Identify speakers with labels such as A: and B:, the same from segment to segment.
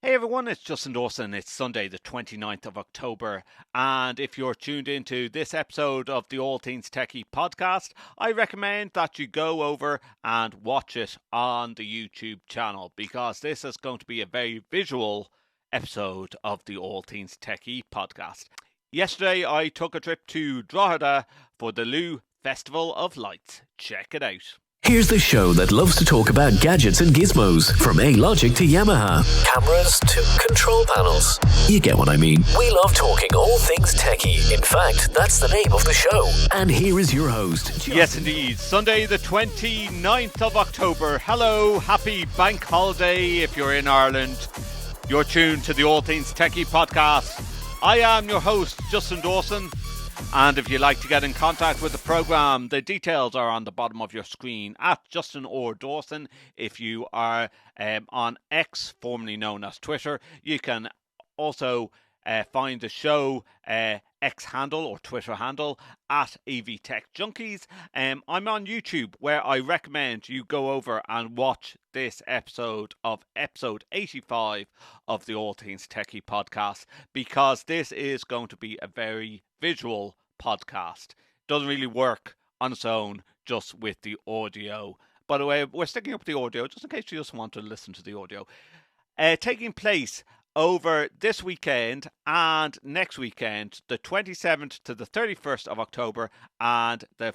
A: Hey everyone, it's Justin Dawson. It's Sunday the 29th of October, and if you're tuned into this episode of the All Things TechIE Podcast, I recommend that you go over and watch it on the YouTube channel, because this is going to be a very visual episode of the All Things TechIE Podcast. Yesterday I took a trip to Drogheda for the Lugh Festival of Lights. Check it out.
B: Here's the show that loves to talk about gadgets and gizmos, from A-Logic to Yamaha, cameras to control panels. You get what I mean. We love talking all things techie. In fact, that's the name of the show. And here is your host.
A: Yes, indeed. Sunday the 29th of October. Hello, happy bank holiday if you're in Ireland. You're tuned to the All Things TechIE Podcast. I am your host, Justin Dawson. And if you'd like to get in contact with the programme, the details are on the bottom of your screen at Justin or Dawson. If you are on X, formerly known as Twitter, you can also find the show X handle or Twitter handle at AV Tech Junkies. I'm on YouTube, where I recommend you go over and watch this episode 85 of the All Things Techie Podcast, because this is going to be a very visual podcast. Doesn't really work on its own just with the audio. By the way, we're sticking up with the audio just in case you just want to listen to the audio. Taking place over this weekend and next weekend, the 27th to the 31st of October, and the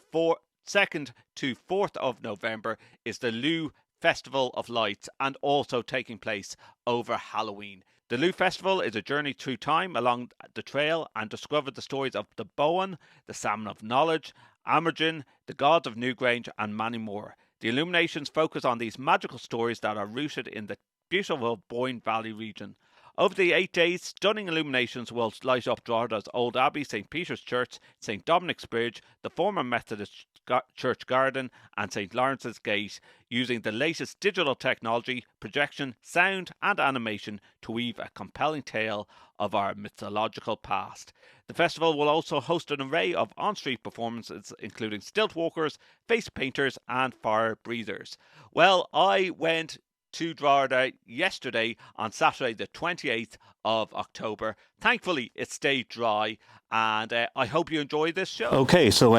A: 2nd to 4th of November is the Lugh Festival of Lights, and also taking place over Halloween. The Lugh Festival is a journey through time along the trail and discover the stories of the Boann, the Salmon of Knowledge, Amergin, the Gods of Newgrange, and many more. The illuminations focus on these magical stories that are rooted in the beautiful Boyne Valley region. Over the 8 days, stunning illuminations will light up Drogheda's Old Abbey, St. Peter's Church, St. Dominic's Bridge, the former Methodist Church Garden, and St. Laurence's Gate, using the latest digital technology, projection, sound and animation to weave a compelling tale of our mythological past. The festival will also host an array of on-street performances, including stilt walkers, face painters and fire breathers. Well, I went to Drogheda yesterday on Saturday the 28th of October. Thankfully it stayed dry, and I hope you enjoyed this show. Okay, so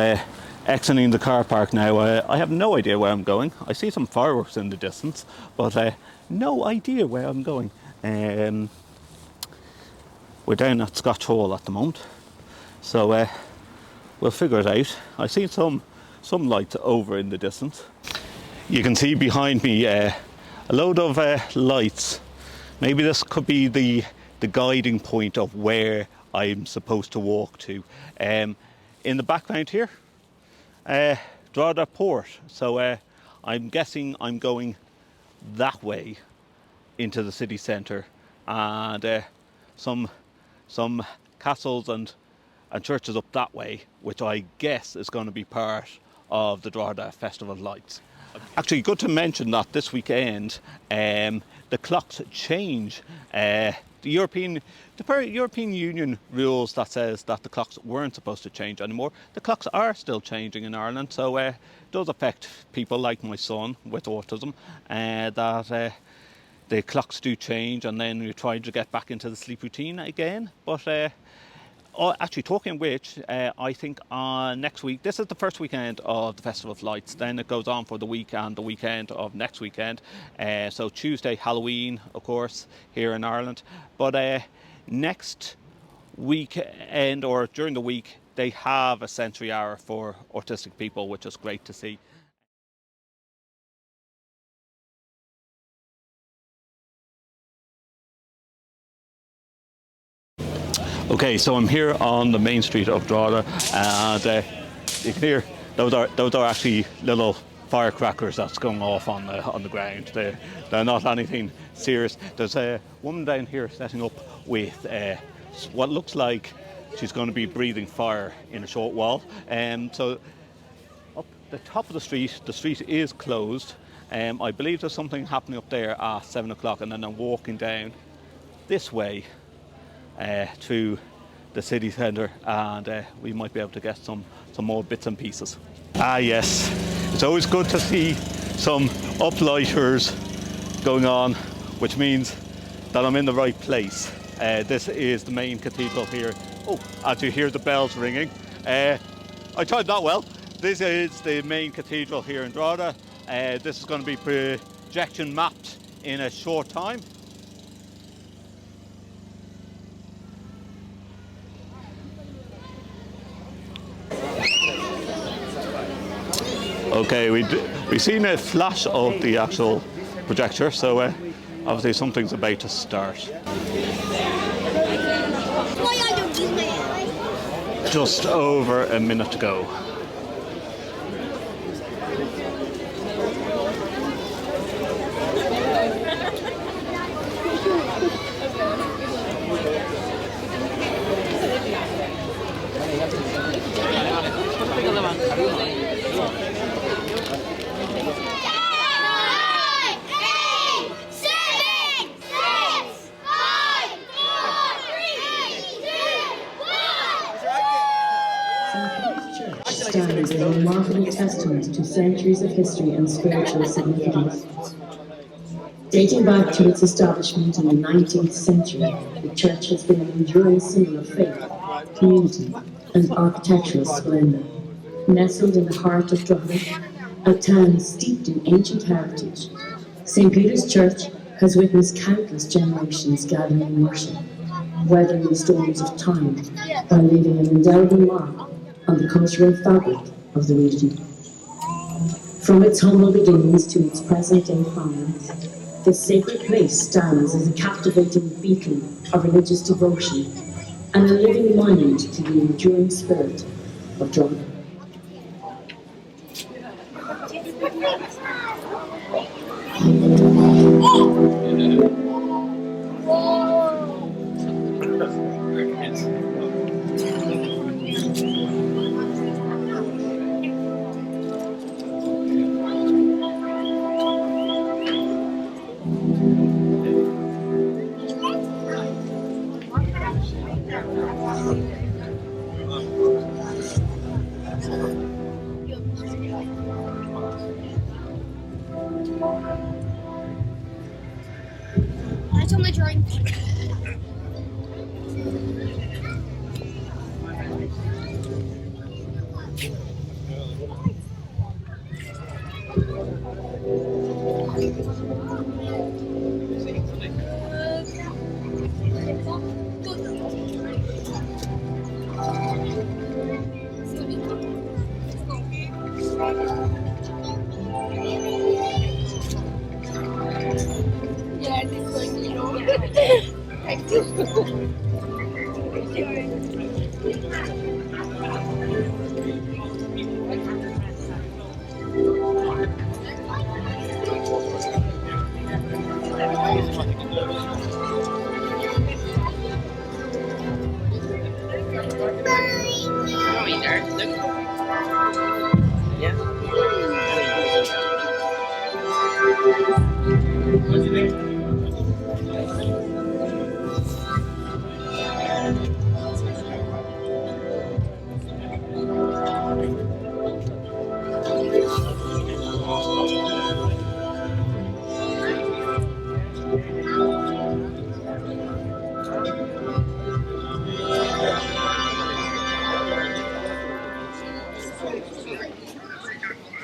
A: exiting the car park now. I have no idea where I'm going. I see some fireworks in the distance, but no idea where I'm going. We're down at Scotch Hall at the moment, so we'll figure it out. I see some lights over in the distance. You can see behind me a load of lights. Maybe this could be the guiding point of where I'm supposed to walk to. In the background here, Drogheda Port. So I'm guessing I'm going that way into the city centre, and some castles and churches up that way, which I guess is going to be part of the Drogheda Festival of Lights. Actually, good to mention that this weekend the clocks change. The European Union rules that says that the clocks weren't supposed to change anymore. The clocks are still changing in Ireland, so it does affect people like my son with autism, that the clocks do change, and then you're trying to get back into the sleep routine again. But actually, talking of which, I think next week, this is the first weekend of the Festival of Lights, then it goes on for the week and the weekend of next weekend. So Tuesday, Halloween, of course, here in Ireland. But next weekend, or during the week, they have a sensory hour for autistic people, which is great to see. Okay, so I'm here on the main street of Drogheda, and you can hear those are actually little firecrackers that's going off on the ground. They're not anything serious. There's a woman down here setting up with what looks like she's going to be breathing fire in a short while. So up the top of the street is closed. I believe there's something happening up there at 7 o'clock, and then I'm walking down this way to the city centre, and we might be able to get some more bits and pieces. Ah yes, it's always good to see some uplighters going on, which means that I'm in the right place. This is the main cathedral here. Oh, as you hear the bells ringing. I timed that well. This is the main cathedral here in Drogheda. This is going to be projection mapped in a short time. Okay, we've seen a flash of the actual projector, so obviously something's about to start. Just over a minute to go.
C: Stands a remarkable testament to centuries of history and spiritual significance. Dating back to its establishment in the 19th century, the church has been an enduring symbol of faith, community, and architectural splendor. Nestled in the heart of Drogheda, a town steeped in ancient heritage, St. Peter's Church has witnessed countless generations gathering in worship, weathering the storms of time by leaving an indelible mark on the cultural fabric of the region. From its humble beginnings to its present-day prominence, this sacred place stands as a captivating beacon of religious devotion and a living monument to the enduring spirit of Drogheda.
D: It's on the drawing.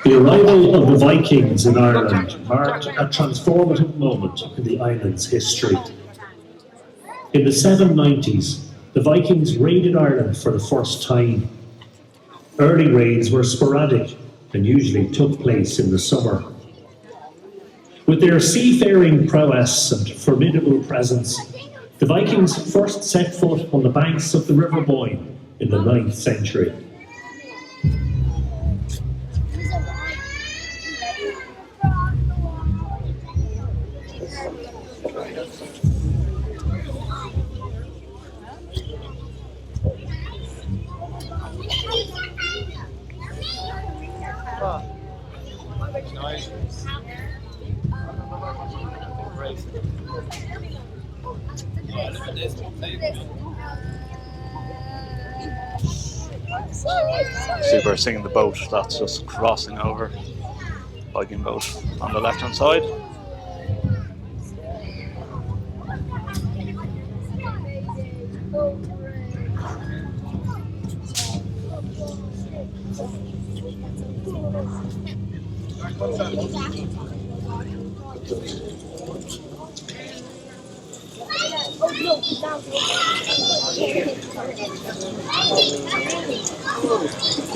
E: The arrival of the Vikings in Ireland marked a transformative moment in the island's history. In the 790s, the Vikings raided Ireland for the first time. Early raids were sporadic and usually took place in the summer. With their seafaring prowess and formidable presence, the Vikings first set foot on the banks of the River Boyne in the 9th century.
A: See, we're seeing the boat that's just crossing over. Viking boat on the left hand side.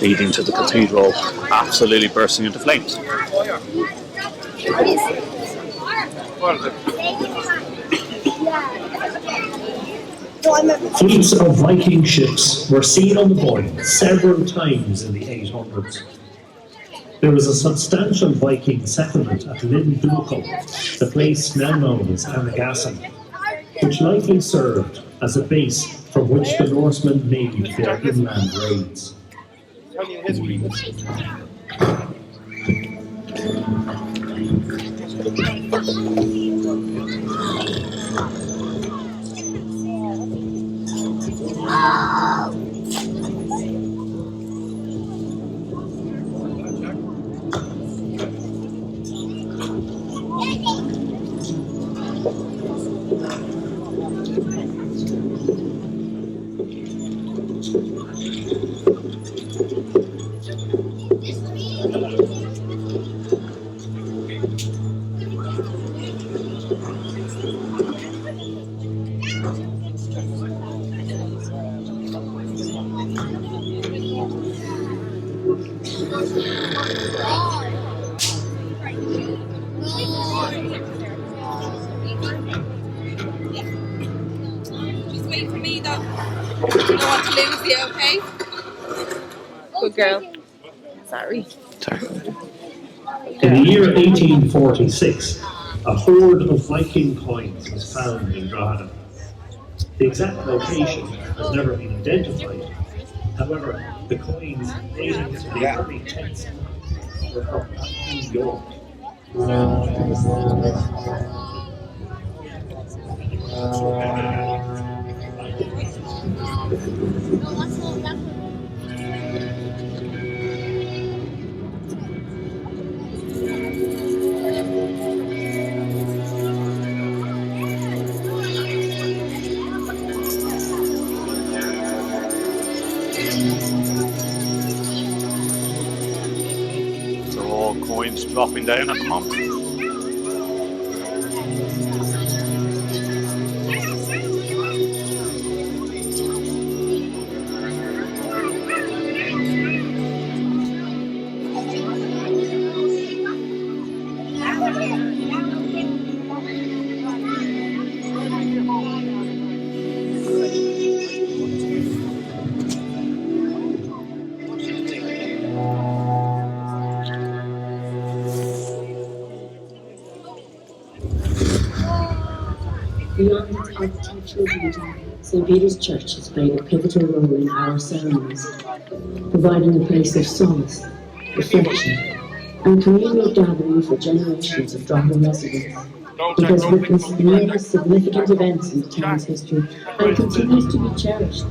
A: Leading to the cathedral, absolutely bursting into flames.
E: Fleets of Viking ships were seen on the Boyne several times in the 800s. There was a substantial Viking settlement at Lindukal, the place now known as Amergin, which likely served as a base from which the Norsemen made their inland raids.
F: Just wait for me though. You don't want to lose you, okay? Good girl. Sorry.
E: In the year 1846, a hoard of Viking coins was found in Drogheda. The exact location has never been identified. However, the coins dating to the early 10th century were from New York.
A: So all coins dropping down at the moment.
C: Beyond its architectural beauty, St. Peter's Church has played a pivotal role in our ceremonies, providing a place of solace, reflection, and communal gathering for generations of Drogheda residents. It has witnessed numerous significant events in the town's history and continues to be cherished.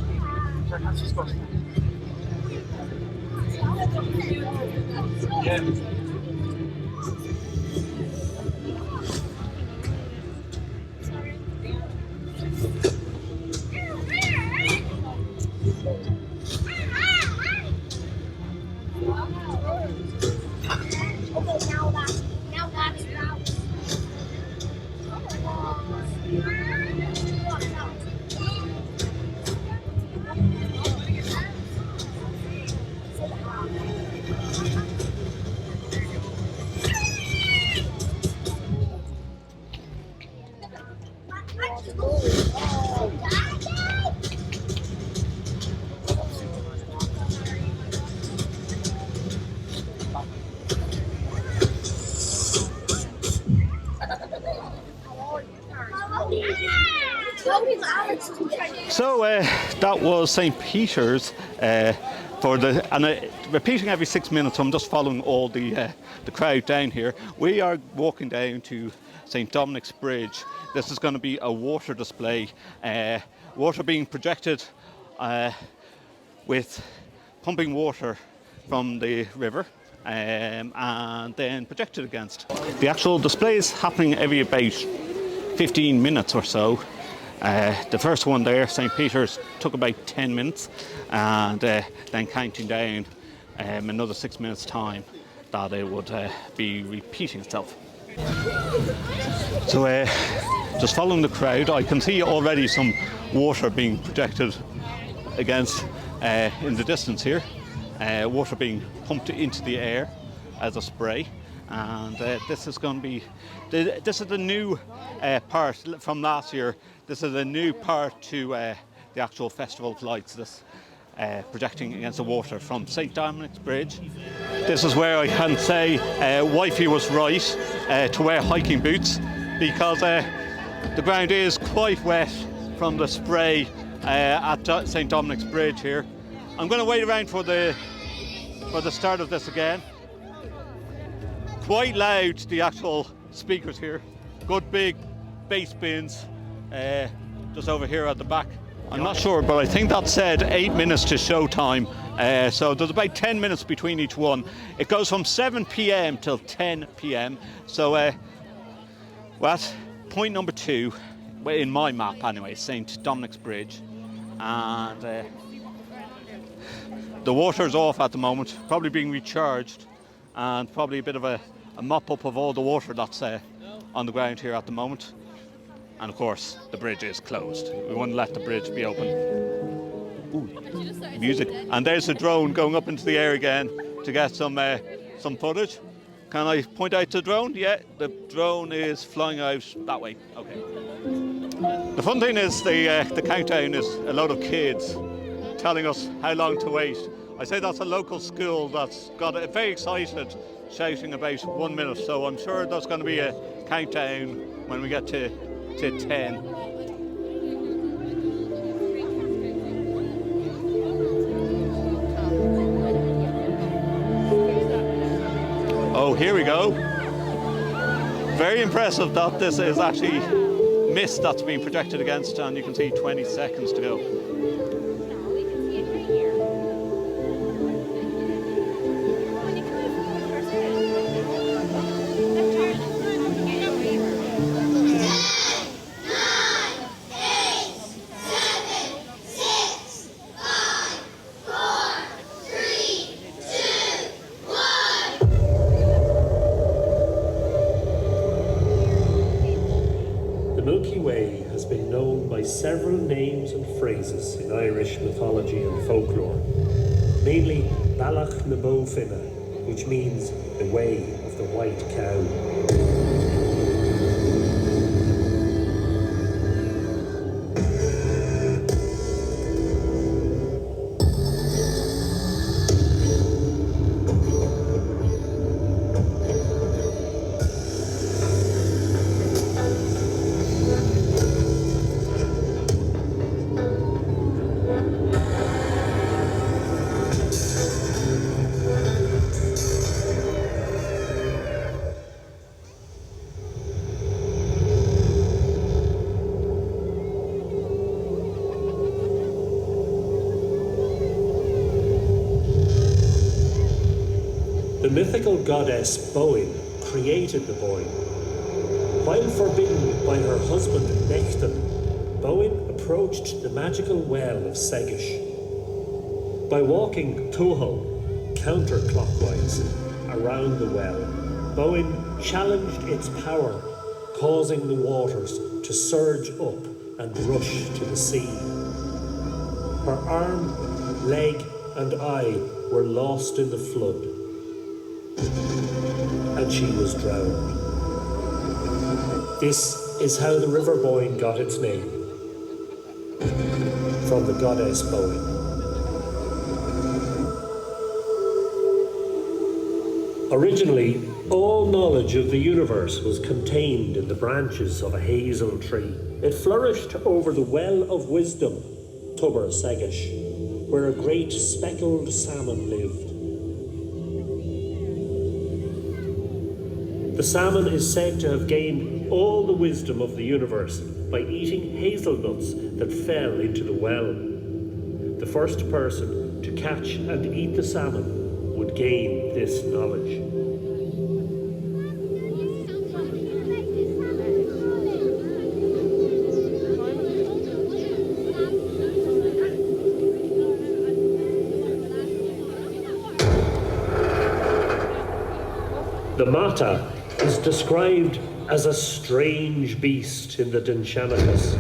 A: So that was St. Peter's repeating every 6 minutes. I'm just following all the crowd down here. We are walking down to St. Dominic's Bridge. This is going to be a water display, water being projected with pumping water from the river and then projected against. The actual display is happening every about 15 minutes or so. The first one there, St. Peter's, took about 10 minutes, and then counting down another 6 minutes time that it would be repeating itself. So just following the crowd, I can see already some water being projected against in the distance here, water being pumped into the air as a spray, and this is going to be this is the new part from last year. This is a new part to the actual Festival of Lights, this projecting against the water from St. Dominic's Bridge. This is where I can say wifey was right to wear hiking boots, because the ground is quite wet from the spray at St. Dominic's Bridge here. I'm going to wait around for the start of this again. Quite loud, the actual speakers here. Good big bass bins just over here at the back. I'm not sure, but I think that said 8 minutes to show time. So there's about 10 minutes between each one. It goes from 7 p.m. till 10 p.m. So point number 2, in my map anyway, St. Dominic's Bridge. And the water's off at the moment, probably being recharged, and probably a bit of a mop up of all the water that's on the ground here at the moment. And of course, the bridge is closed. We wouldn't let the bridge be open. Ooh, music. And there's a drone going up into the air again to get some footage. Can I point out the drone? Yeah, the drone is flying out that way. Okay. The fun thing is the countdown is a load of kids telling us how long to wait. I say that's a local school that's got very excited, shouting about 1 minute. So I'm sure there's going to be a countdown when we get to 10. Oh, here we go. Very impressive that this is actually mist that's being projected against, and you can see 20 seconds to go.
E: Several names and phrases in Irish mythology and folklore, mainly Ballach na Bófinna, which means the way of the white cow. The mythical goddess Boyne created the Boyne. While forbidden by her husband Nectan, Boann approached the magical well of Segish. By walking Tuho counterclockwise around the well, Boann challenged its power, causing the waters to surge up and rush to the sea. Her arm, leg, and eye were lost in the flood, and she was drowned. This is how the River Boyne got its name, from the goddess Boyne. Originally, all knowledge of the universe was contained in the branches of a hazel tree. It flourished over the well of wisdom, Tuber Segish, where a great speckled salmon lived. The salmon is said to have gained all the wisdom of the universe by eating hazelnuts that fell into the well. The first person to catch and eat the salmon would gain this knowledge. The Mata is described as a strange beast in the Dinshanachus.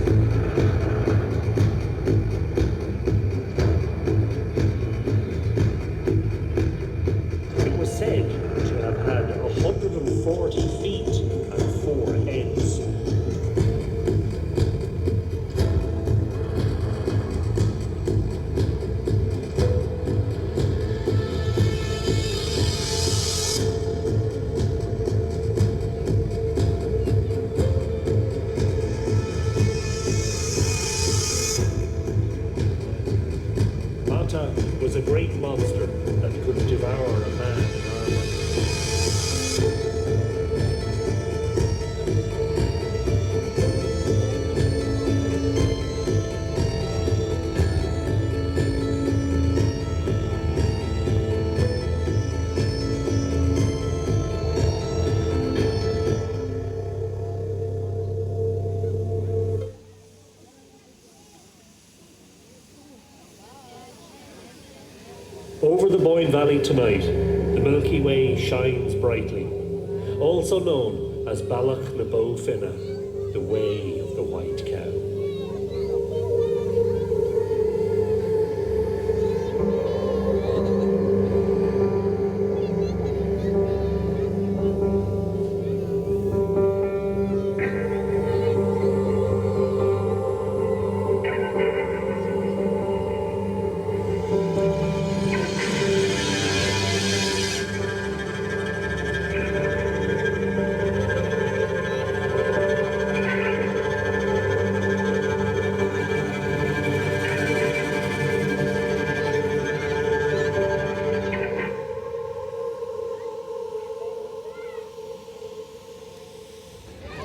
E: It was said to have had 140 feet and 4 heads. Was a great monster that could devour a man in armor. Over the Boyne Valley tonight, the Milky Way shines brightly, also known as Balach na Bo Finna, the Way of the White Cow.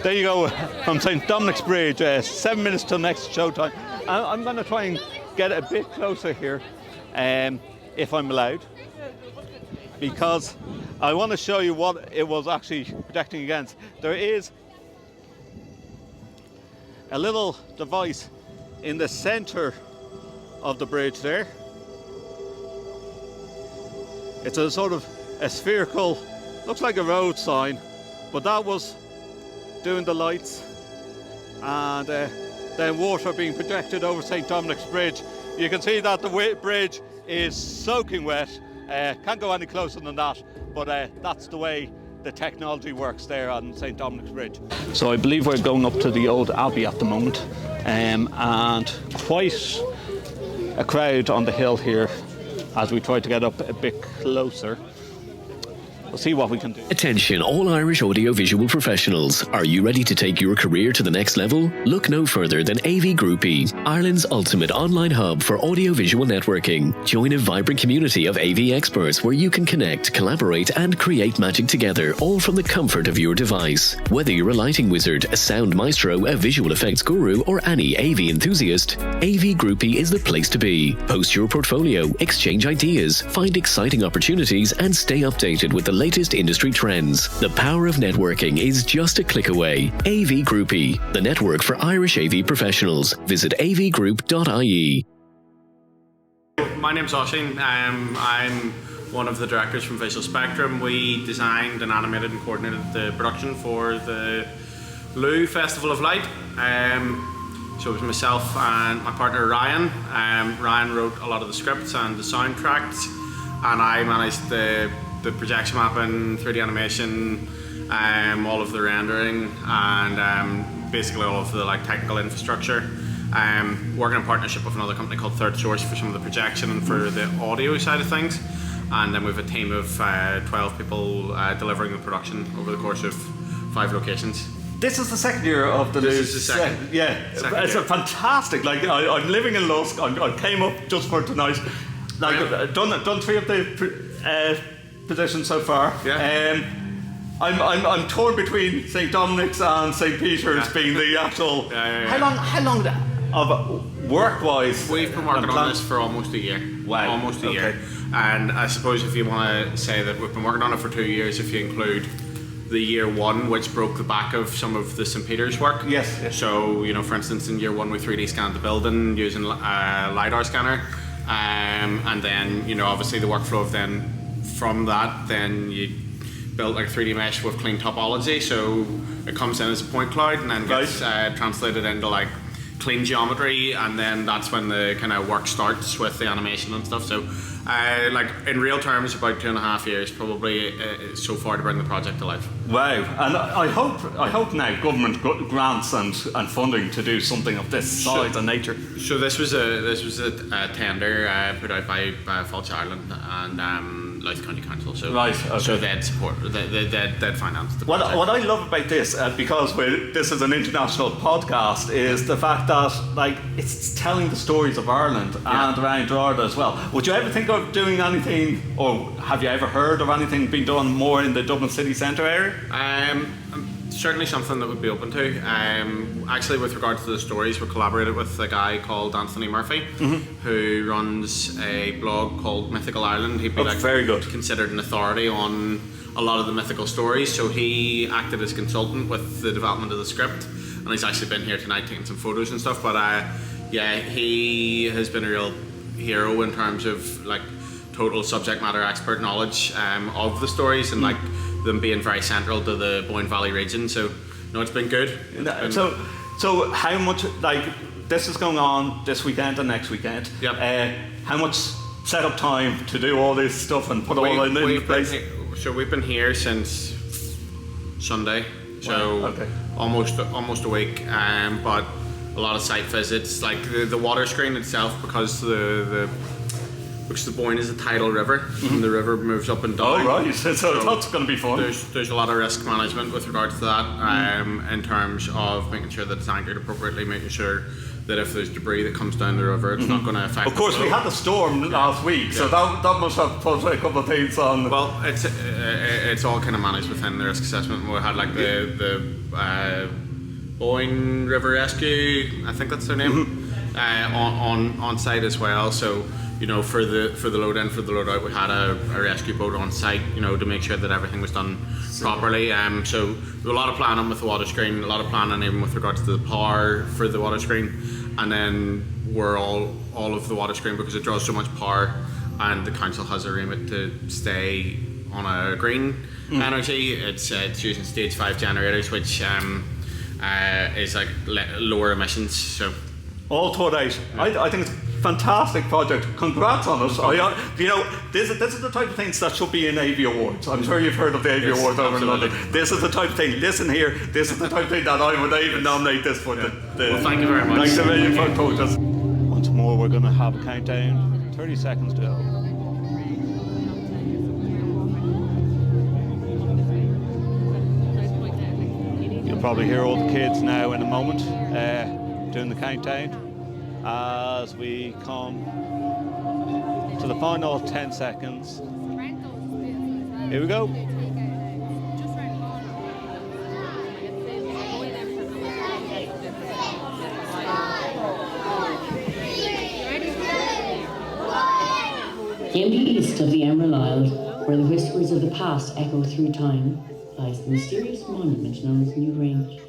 A: There you go, from St. Dominic's Bridge, 7 minutes till next showtime. I'm going to try and get a bit closer here, if I'm allowed, because I want to show you what it was actually protecting against. There is a little device in the centre of the bridge there. It's a sort of a spherical, looks like a road sign, but that was doing the lights, and then water being projected over St. Dominic's Bridge. You can see that the bridge is soaking wet. Can't go any closer than that, but that's the way the technology works there on St. Dominic's Bridge. So I believe we're going up to the Old Abbey at the moment, and quite a crowd on the hill here as we try to get up a bit closer. We'll see what we can do.
B: Attention all Irish audiovisual professionals. Are you ready to take your career to the next level? Look no further than AV Groupie, Ireland's ultimate online hub for audiovisual networking. Join a vibrant community of AV experts where you can connect, collaborate and create magic together, all from the comfort of your device. Whether you're a lighting wizard, a sound maestro, a visual effects guru or any AV enthusiast, AV Groupie is the place to be. Post your portfolio, exchange ideas, find exciting opportunities and stay updated with the latest industry trends. The power of networking is just a click away. AV Groupie, the network for Irish AV professionals. Visit avgroup.ie.
G: My name's Oisin. I'm one of the directors from Visual Spectrum. We designed and animated and coordinated the production for the Lou Festival of Light. So it was myself and my partner Ryan. Ryan wrote a lot of the scripts and the soundtracks, and I managed the projection mapping, 3D animation, all of the rendering, and basically all of the technical infrastructure. Working in partnership with another company called Third Source for some of the projection and for the audio side of things. And then we have a team of 12 people delivering the production over the course of 5 locations.
A: This is the second year of the Lou.
G: This is the second.
A: It's a fantastic. I'm living in Lusk. I came up just for tonight. Done 3 of the positions so far.
G: Yeah.
A: I'm torn between St. Dominic's and St. Peter's being the actual. How long of work-wise?
G: We've been working on this for almost a year.
A: Wow.
G: Almost a year. And I suppose if you want to say that we've been working on it for 2 years, if you include the year 1, which broke the back of some of the St. Peter's work.
A: Yes.
G: So, for instance, in year 1 we 3D scanned the building using a LiDAR scanner. And then, obviously the workflow of then from that, then you built like 3D mesh with clean topology, so it comes in as a point cloud and then gets translated into like clean geometry, and then that's when the kind of work starts with the animation and stuff. So like in real terms, about 2.5 years probably so far to bring the project to life.
A: Wow, and I hope now government grants and funding to do something of this size and nature.
G: So this was a tender put out by Falch Ireland and Louth County Council. So so they'd support, they'd finance the project.
A: What I love about this, because this is an international podcast, is the fact that like it's telling the stories of Ireland and around Drogheda as well. Would you ever think of doing anything, or have you ever heard of anything being done more in the Dublin city centre area?
G: Certainly something that would be open to. Actually, with regards to the stories, we collaborated with a guy called Anthony Murphy, who runs a blog called Mythical Ireland. He'd be
A: very good.
G: Considered an authority on a lot of the mythical stories. So he acted as consultant with the development of the script, and he's actually been here tonight taking some photos and stuff. But he has been a real hero in terms of like total subject matter expert knowledge of the stories and like them being very central to the Boyne Valley region. So no, it's been good.
A: So how much, like, this is going on this weekend and next weekend.
G: Yep.
A: How much setup time to do all this stuff and put all in place?
G: So we've been here since Sunday. So almost a week. But a lot of site visits, like the water screen itself, because the Boyne is a tidal river, and the river moves up and down.
A: Oh right, so that's going to be fun.
G: There's a lot of risk management with regards to that, in terms of making sure that it's anchored appropriately, making sure that if there's debris that comes down the river, it's not going to affect.
A: Of course, we had a storm last week, so that must have put a couple of things on.
G: Well, it's all kind of managed within the risk assessment. We had like the Boyne River Rescue, I think that's their name, on site as well. So, you know, for the load in, for the load out, we had a rescue boat on site, you know, to make sure that everything was done properly. So there was a lot of planning with the water screen, a lot of planning even with regards to the power for the water screen, and then we're all of the water screen, because it draws so much power, and the council has a remit to stay on a green energy. It's using stage 5 generators, which is like lower emissions. So
A: all thought out. I think it's a fantastic project. Congrats on it. You know, this is the type of things that should be in AV Awards. I'm sure you've heard of the AV Awards over in London. This is the type of thing. Listen here. This is the type of thing that I would even nominate this for.
G: Well, thank you very much.
A: Thanks a million for coaches. Once more, we're going to have a countdown. 30 seconds to go. You'll probably hear all the kids now in a moment doing the countdown as we come to the final 10 seconds. Here we go.
C: In the east of the Emerald Isle, where the whispers of the past echo through time, lies the mysterious monument known as Newgrange.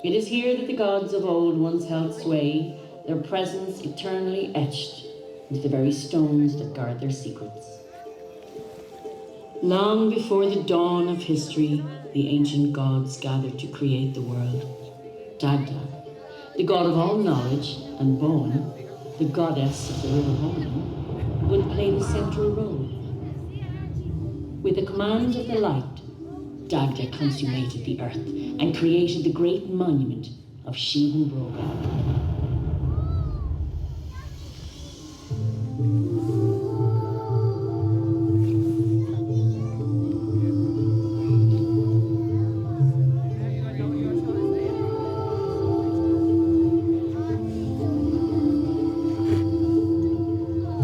C: It is here that the gods of old once held sway, their presence eternally etched into the very stones that guard their secrets. Long before the dawn of history, the ancient gods gathered to create the world. Dagda, the god of all knowledge, and Boann, the goddess of the river Boyne, would play the central role. With the command of the light, Dagda consummated the earth and created the great monument of Sheehan Brogan.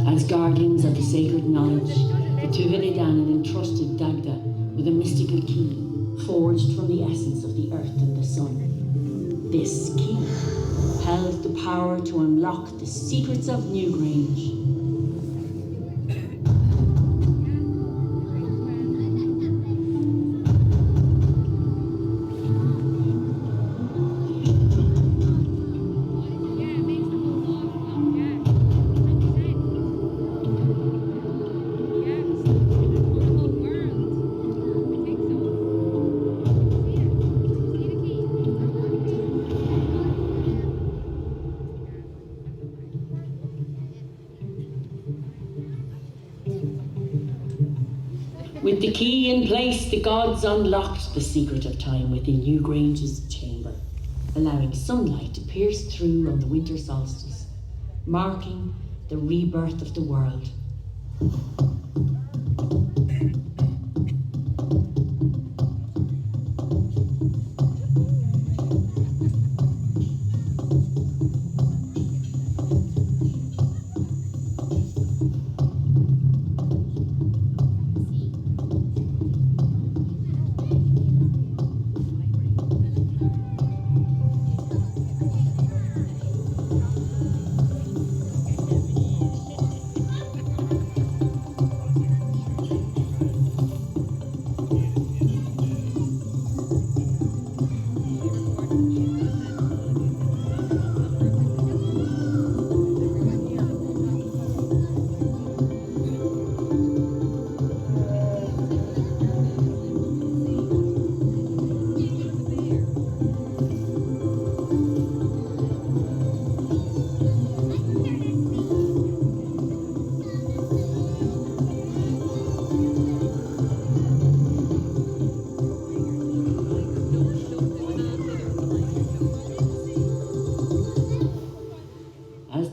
C: As guardians of the sacred knowledge, the Tuhilidanan entrusted Dagda with a mystical key forged from the essence of the earth and the sun. This key held the power to unlock the secrets of Newgrange. With the key in place, the gods unlocked the secret of time within Newgrange's chamber, allowing sunlight to pierce through on the winter solstice, marking the rebirth of the world.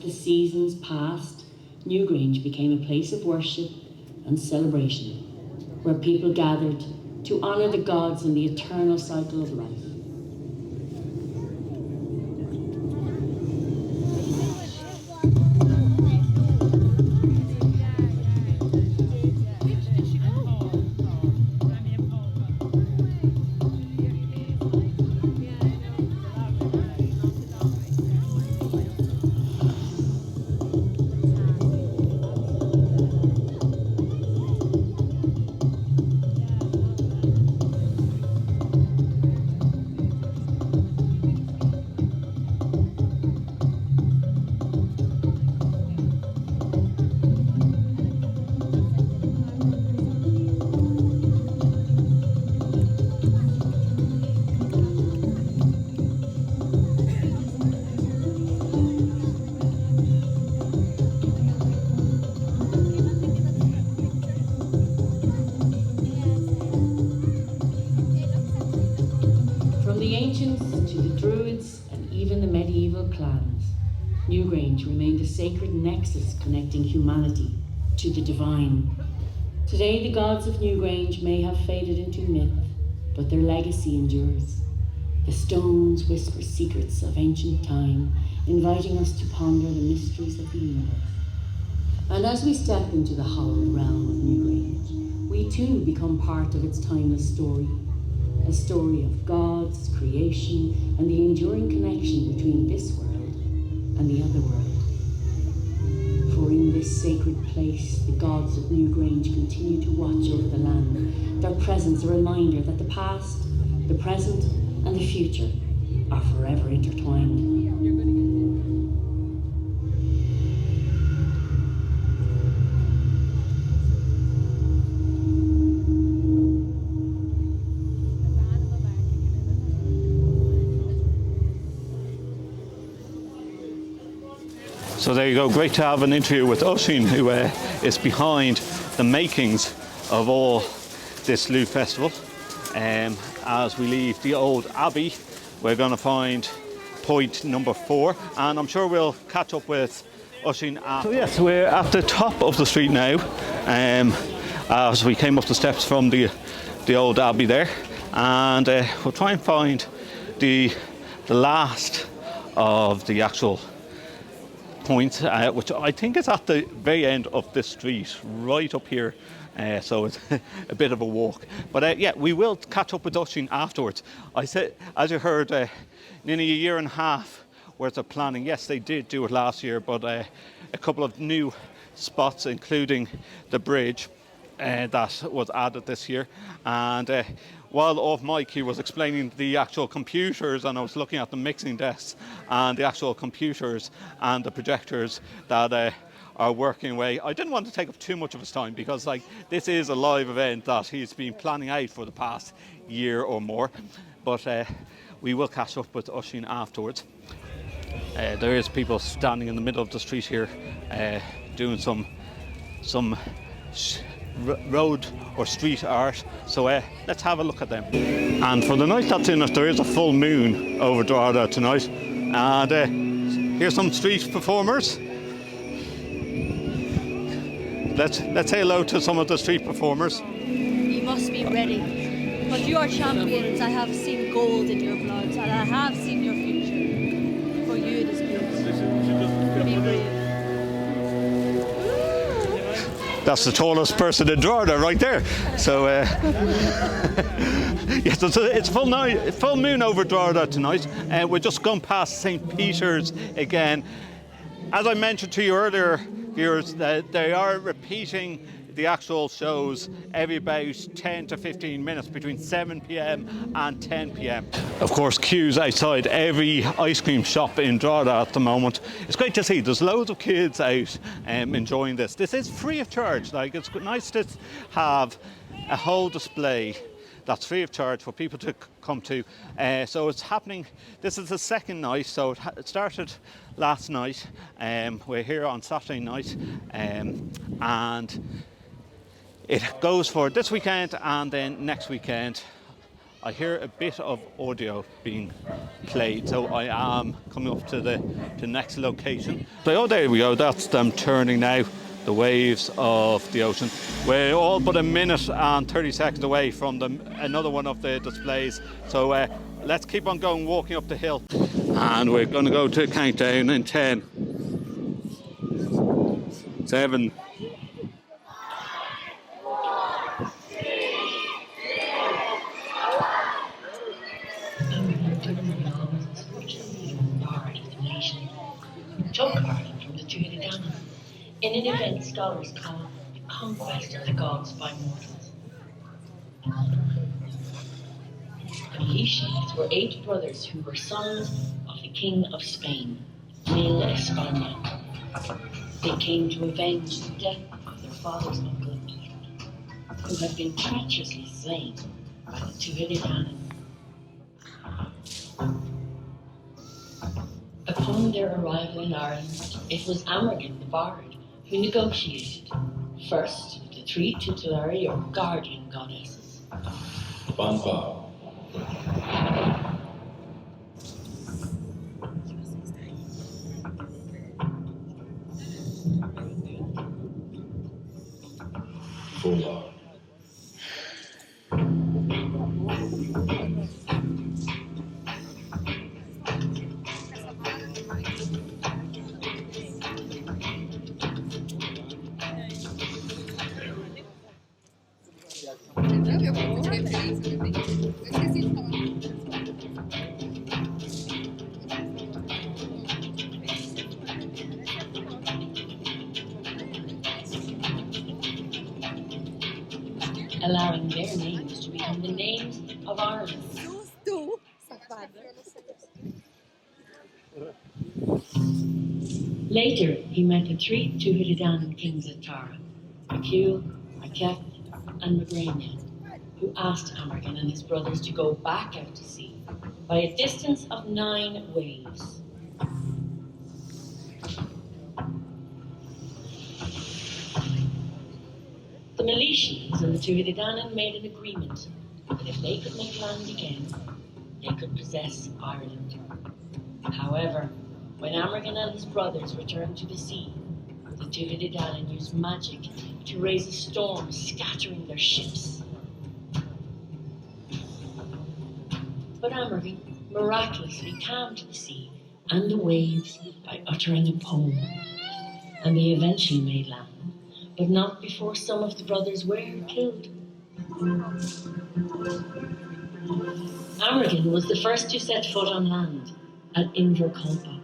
C: Seasons passed, Newgrange became a place of worship and celebration, where people gathered to honour the gods and the eternal cycle of life. Newgrange remained a sacred nexus connecting humanity to the divine. Today, the gods of Newgrange may have faded into myth, but their legacy endures. The stones whisper secrets of ancient time, inviting us to ponder the mysteries of the universe. And as we step into the hallowed realm of Newgrange, we too become part of its timeless story. A story of gods, creation, and the enduring connection between this world and the other world. For in this sacred place, the gods of Newgrange continue to watch over the land, their presence a reminder that the past, the present, and the future are forever intertwined.
A: So there you go, great to have an interview with Oisin, who is behind the makings of all this Lou Festival. As we leave the Old Abbey, we're going to find point number 4, and I'm sure we'll catch up with Oisin after. So yes, we're at the top of the street now, as we came up the steps from the Old Abbey there, and we'll try and find the last of the actual point, which I think is at the very end of this street, right up here, so it's a bit of a walk. But yeah, we will catch up with Oisin afterwards. I said, as you heard, nearly a year and a half worth of planning. Yes, they did do it last year, but a couple of new spots, including the bridge that was added this year. And while off mic, he was explaining the actual computers, and I was looking at the mixing desks and the actual computers and the projectors that are working away. I didn't want to take up too much of his time because this is a live event that he's been planning out for the past year or more. But we will catch up with Oisin afterwards. There is people standing in the middle of the street here doing some road or street art. So let's have a look at them. And for the night that's in it, there is a full moon over Drogheda tonight. And here's some street performers. Let's say hello to some of the street performers.
H: You must be ready. But you are champions. I have seen gold in your blood, and I have seen your future. For you it is good. Be brave.
A: That's the tallest person in Drogheda right there. So yes, it's full moon over Drogheda tonight. We're just gone past St. Peter's again. As I mentioned to you earlier, viewers, that they are repeating the actual shows every about 10 to 15 minutes between 7 p.m. and 10 p.m. Of course, queues outside every ice cream shop in Drogheda at the moment. It's great to see there's loads of kids out enjoying this. This is free of charge. Like, it's nice to have a whole display that's free of charge for people to come to. So it's happening. This is the second night. So it started last night. We're here on Saturday night, and it goes for this weekend and then next weekend. I hear a bit of audio being played, so I am coming up to the next location. So, oh, there we go. That's them turning now. The waves of the ocean. We're all but a minute and 30 seconds away from another one of the displays. So let's keep on going, walking up the hill. And we're going to go to a countdown in 10, 7,
C: took Ireland from the Drogheda in an event scholars call the conquest of the gods by mortals. The Milesians were 8 brothers who were sons of the King of Spain, Nil España. They came to avenge the death of their father's uncle, who had been treacherously slain by the Drogheda. Upon their arrival in Ireland, it was Amergin the Bard who negotiated, first with the 3 tutelary or guardian goddesses.
I: Banba. Fola.
C: Allowing their names to become the names of Ireland. Later, he met the 3 Tuatha kings of Tara, Mythical, Mytheth, and Magrania, who asked Amergin and his brothers to go back out to sea by a distance of 9 waves. The Milesians and the Tuatha made an agreement that if they could make land again, they could possess Ireland. However, when Amergin and his brothers returned to the sea, the Tuatha used magic to raise a storm, scattering their ships. But Amergin miraculously calmed the sea and the waves by uttering a poem, and they eventually made land, but not before some of the brothers were killed. Amergin was the first to set foot on land at Invercolpa,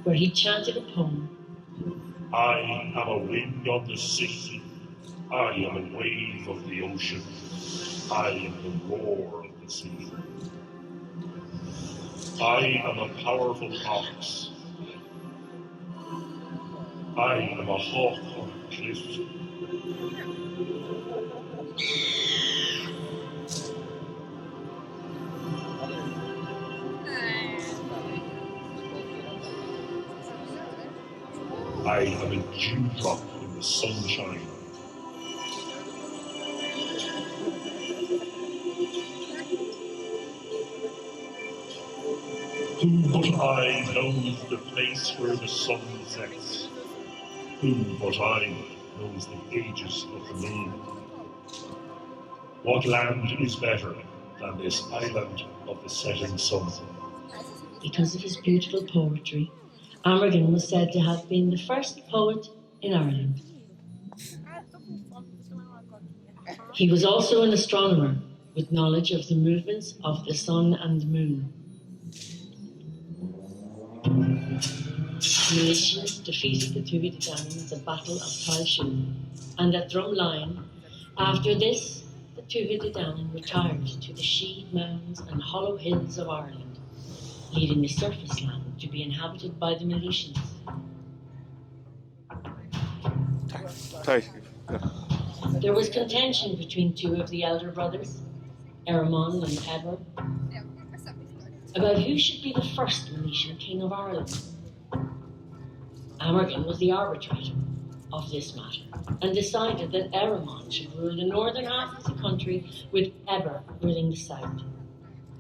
C: where he chanted a poem.
E: I am a wind on the sea. I am a wave of the ocean. I am the roar of the sea. I am a powerful ox. I am a hawk on a cliff. I am a dewdrop in the sunshine. Who but I knows the place where the sun sets? Who but I knows the ages of the moon? What land is better than this island of the setting sun?
C: Because of his beautiful poetry, Amergin was said to have been the first poet in Ireland. He was also an astronomer with knowledge of the movements of the sun and moon. The nation defeated the Tuatha Dé Danann at the Battle of Tailshoe, and at Drumline. After this, the Tuatha Dé Danann retired to the Sheed Mounds and Hollow Hills of Ireland, leaving the surface land to be inhabited by the Milesians. There was contention between two of the elder brothers, Eramon and Eber, about who should be the first Milesian king of Ireland. Amergin was the arbitrator of this matter and decided that Eramon should rule the northern half of the country with Eber ruling the south.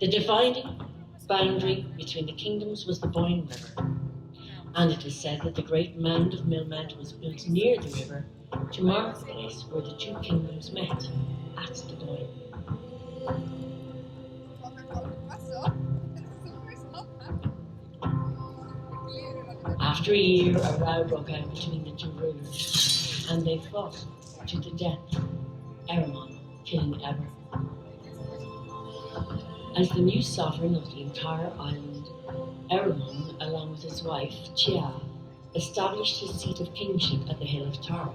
C: The dividing boundary between the kingdoms was the Boyne River, and it is said that the great mound of Millment was built near the river to mark the place where the two kingdoms met at the Boyne. After a year, a row broke out between the two rulers, and they fought to the death, Eramon killing Eber. As the new sovereign of the entire island, Eramon, along with his wife, Chia, established his seat of kingship at the hill of Tara.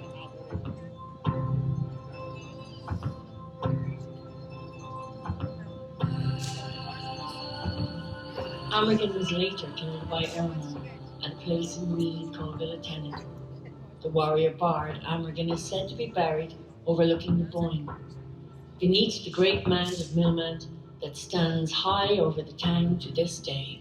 C: Amergin was later killed by Eramon at a place in Meath called Villatenant. The warrior bard Amergin is said to be buried overlooking the Boyne, beneath the great mound of Millment that stands high over the town to this day.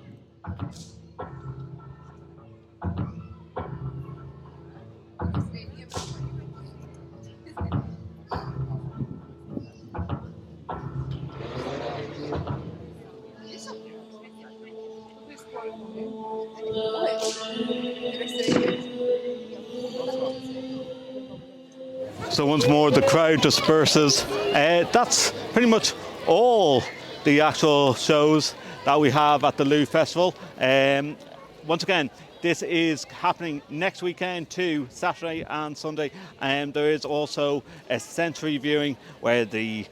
A: So once more the crowd disperses. That's pretty much all the actual shows that we have at the Lou Festival. Once again, this is happening next weekend too, Saturday and Sunday. There is also a sensory viewing where the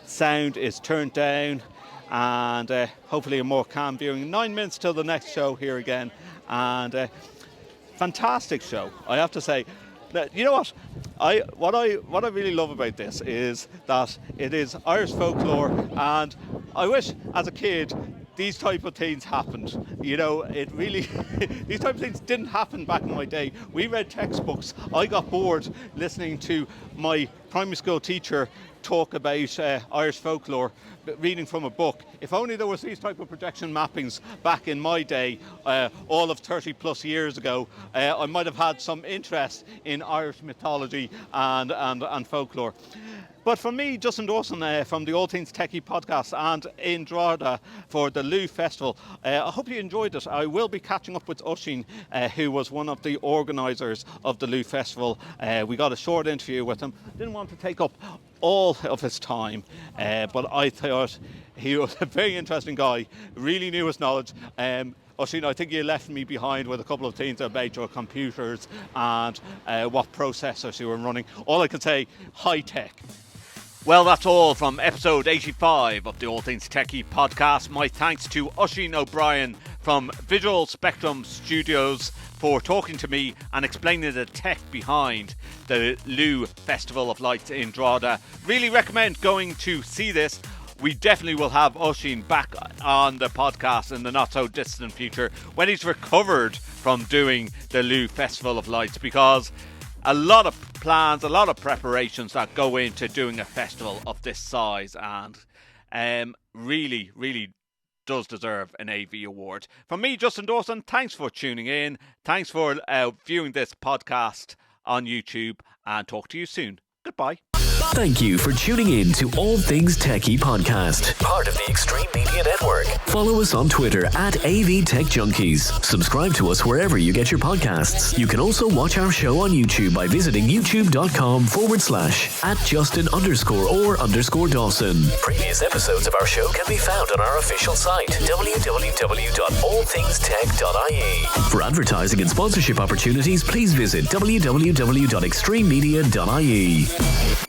A: sound is turned down, and hopefully a more calm viewing. 9 minutes till the next show here again, and fantastic show, I have to say. You know what? What I really love about this is that it is Irish folklore, and I wish as a kid these type of things happened. You know, it really these type of things didn't happen back in my day. We read textbooks. I got bored listening to my primary school teacher talk about Irish folklore, reading from a book. If only there was these type of projection mappings back in my day, all of 30 plus years ago, I might have had some interest in Irish mythology and folklore. But for me, Justin Dawson from the All Things TechIE Podcast and in Drogheda for the Lou Festival, I hope you enjoyed it. I will be catching up with Oisin, who was one of the organisers of the Lou Festival. We got a short interview with him. Didn't want to take up all of his time, but I thought he was a very interesting guy, really knew his knowledge. Oisin, I think you left me behind with a couple of things about your computers and what processors you were running. All I can say, high tech. Well, that's all from episode 85 of the All Things TechIE Podcast. My thanks to Oisin O'Brien from Visual Spectrum Studios for talking to me and explaining the tech behind the Lou Festival of Lights in Drogheda. Really recommend going to see this. We definitely will have Oisin back on the podcast in the not so distant future when he's recovered from doing the Lou Festival of Lights, because a lot of plans, a lot of preparations that go into doing a festival of this size, and really, really does deserve an AV award. From me, Justin Dawson, thanks for tuning in. Thanks for viewing this podcast on YouTube, and talk to you soon. Goodbye.
B: Thank you for tuning in to All Things TechIE Podcast, part of the Extreme Media Network. Follow us on Twitter at AVTechJunkies. Subscribe to us wherever you get your podcasts. You can also watch our show on YouTube by visiting youtube.com/@Justin_or_Dawson. Previous episodes of our show can be found on our official site, www.allthingstech.ie. For advertising and sponsorship opportunities, please visit www.extrememedia.ie.